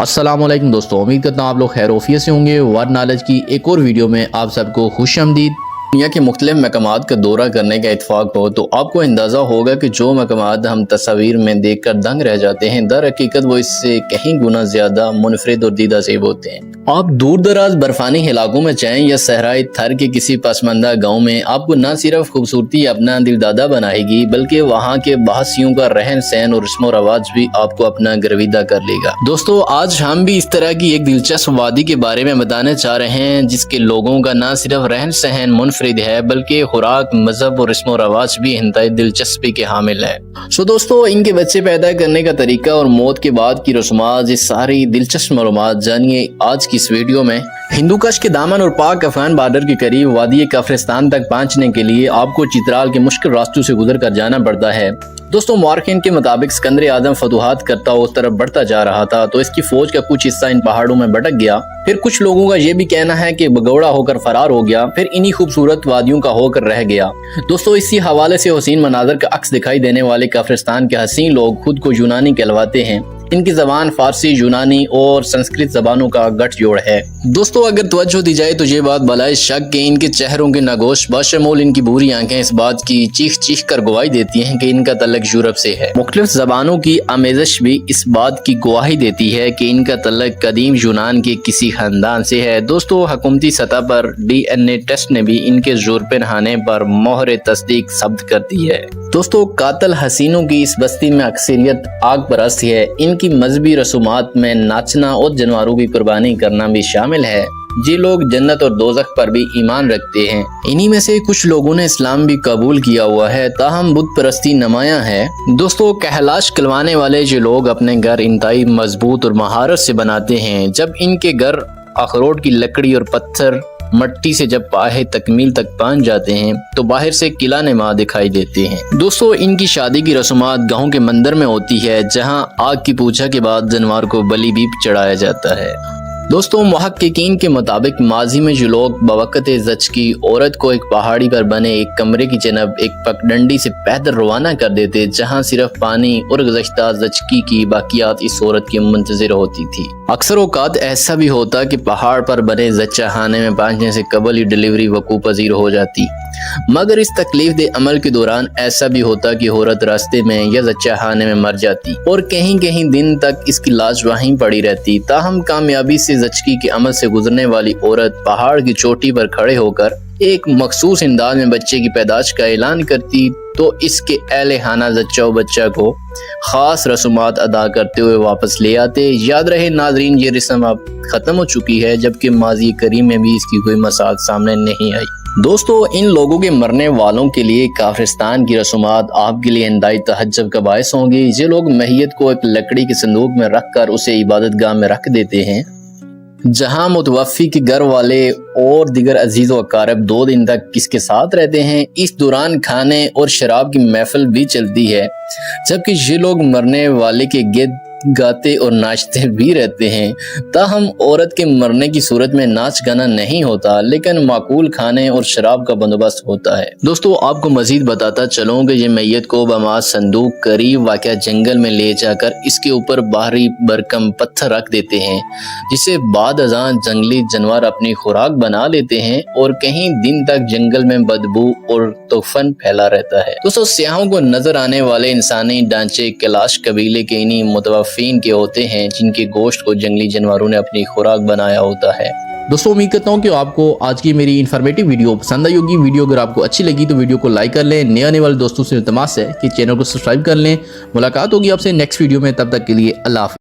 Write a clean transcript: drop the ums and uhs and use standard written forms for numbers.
अस्सलाम वालेकुम दोस्तों, उम्मीद करता हूँ आप लोग खैर ऑफियत से होंगे। वर्ड नॉलेज की एक और वीडियो में आप सबको खुश आमदीद। दुनिया के मुख्तलिफ मकामात का दौरा करने का इत्फाक हो तो आपको अंदाज़ा होगा कि जो मकामात हम तस्वीर में देख कर दंग रह जाते हैं, दर हकीकत वो इससे कहीं गुना ज़्यादा मुनफरिद और दीदा सेब होते हैं। आप दूर दराज बर्फानी इलाकों में जाएं या सहराई थर के किसी पसमंदा गांव में, आपको न सिर्फ खूबसूरती अपना दिलदादा बनाएगी बल्कि वहाँ के बहसियों का रहन सहन और रस्म रवाज भी आपको अपना गर्विदा कर लेगा। दोस्तों, आज हम भी इस तरह की एक दिलचस्प वादी के बारे में बताने चाह रहे हैं जिसके लोगों का न सिर्फ रहन सहन मुनफरिद है बल्कि खुराक, मजहब और रस्म रवाज भी इंतहाई दिलचस्पी के हामिल है। दोस्तों, इनके बच्चे पैदा करने का तरीका और मौत के बाद की रस्मात, ये सारी दिलचस्प मालूमात जानिए आज की इस वीडियो में। हिंदू कश के दामन और पाक अफगान बॉर्डर के करीब वादी काफरिस्तान तक पहुंचने के लिए आपको चित्राल के मुश्किल रास्तों से गुजर कर जाना पड़ता है। दोस्तों, मौरखीन के मुताबिक सिकंदर आजम फतूहात करता उस तरफ बढ़ता जा रहा था तो इसकी फौज का कुछ हिस्सा इन पहाड़ों में भटक गया। फिर कुछ लोगों का ये भी कहना है कि भगौड़ा होकर फरार हो गया, फिर इन्हीं खूबसूरत वादियों का होकर रह गया। दोस्तों, इसी हवाले से हसीन मनाजर का अक्स दिखाई देने वाले काफरिस्तान के हसीन लोग खुद को यूनानी कहलवाते हैं। इनकी जबान फारसी, यूनानी और संस्कृत जबानों का गठजोड़ है। दोस्तों, अगर तवज्जो दी जाए तो ये बात बलाए शक के इनके चेहरों के नगोश बाशमूल इनकी बुरी आंखें इस बात की चीख चीख कर गवाही देती हैं कि इनका तल्लक यूरोप से है। मुख्तलिफ जबानों की आमेज़श भी इस बात की गवाही देती है कि इनका तल्लक कदीम यूनान के किसी खानदान से है। दोस्तों, हुकूमती सतह पर DNA टेस्ट ने भी इनके यूरोपीय नहाने पर मोहर तस्दीक सब्त कर दी है। दोस्तों, कातल हसीनों की इस बस्ती में अक्सरियत आग परस्त है। इनकी मजहबी रसूमात में नाचना और जानवरों की कुर्बानी करना भी शामिल है। ये लोग जन्नत और दोज़ख पर भी ईमान रखते हैं। इन्हीं में से कुछ लोगों ने इस्लाम भी कबूल किया हुआ है, ताहम बुत परस्ती नमाया है। दोस्तों, कहलाश कहलवाने वाले ये लोग अपने घर इंतहाई मजबूत और महारत से बनाते हैं। जब इनके घर अखरोट की लकड़ी और पत्थर मट्टी से जब पाहे तकमील तक पहुंच जाते हैं तो बाहर से किला नमा दिखाई देते हैं। दोस्तों, इनकी शादी की रस्मात गांव के मंदिर में होती है जहां आग की पूजा के बाद जानवर को बलि भी चढ़ाया जाता है। दोस्तों, मुहक्किकीन के मुताबिक माजी में जो लोग बवक़्त ज़च की औरत को एक पहाड़ी पर बने एक कमरे की जनब एक पगडंडी से पैदल रवाना कर देते जहां सिर्फ पानी और गुज़श्ता ज़चकी की बाकियात इस औरत की मुंतज़िर होती थी। अक्सर औक़ात ऐसा भी होता कि पहाड़ पर बने ज़च्चाखाने में पहुंचने से कबल ही डिलीवरी वकूफ़ पज़ीर हो जाती, मगर इस तकलीफ दे अमल के दौरान ऐसा भी होता कि औरत रास्ते में या ज़च्चाखाने में मर जाती और कहीं कहीं दिन तक इसकी लाश वहीं पड़ी रहती। ताहम कामयाबी से ज़चकी के अमल से गुजरने वाली औरत पहाड़ की चोटी पर खड़े होकर एक मखसूस अंदाज में बच्चे की पैदाश का ऐलान करती तो इसके अहले खाना ज़च्चा व बच्चा को खास रसूमात अदा करते हुए वापस ले आते। याद रहे नाजरीन, ये रस्म अब खत्म हो चुकी है जबकि माजी करीम में भी इसकी कोई मिसाल सामने नहीं आई। दोस्तों, इन लोगों के मरने वालों के लिए काफरिस्तान की रसूमात आपके लिए इंतहाई तहज्जुब का बायस होंगी। ये लोग मैयत को एक लकड़ी के संदूक में रख कर उसे इबादत गाह में रख देते हैं जहां मुतवफ़ी के घर वाले और दिगर अजीज़ व अकारब 2 दिन तक इसके साथ रहते हैं। इस दौरान खाने और शराब की महफिल भी चलती है जबकि ये लोग मरने वाले के गिर्द गाते और नाचते भी रहते हैं। ताहम औरत के मरने की सूरत में नाच गाना नहीं होता लेकिन माकूल खाने और शराब का बंदोबस्त होता है। दोस्तों, आपको मजीद बताता चलूँ कि ये मैयत को बमाज संदूक करीब वाक़या जंगल में ले जाकर इसके ऊपर बाहरी बरकम पत्थर रख देते हैं जिसे बाद अज़ां जंगली जानवर अपनी खुराक बना लेते हैं और कहीं दिन तक जंगल में बदबू और तूफान फैला रहता है। दोस्तों, सियाहों को नजर आने वाले इंसानी ढांचे कैलाश कबीले के इन्हीं मुतवफ़ीन के होते हैं जिनके गोश्त को जंगली जानवरों ने अपनी खुराक बनाया होता है। दोस्तों, उम्मीद करता हूँ कि आपको आज की मेरी इन्फॉर्मेटिव वीडियो पसंद आई होगी। वीडियो अगर आपको अच्छी लगी तो वीडियो को लाइक कर लें। नए आने वाले दोस्तों से इल्तमास है कि चैनल को सब्सक्राइब कर लें। मुलाकात होगी आपसे नेक्स्ट वीडियो में, तब तक के लिए अल्लाह हाफ़िज़।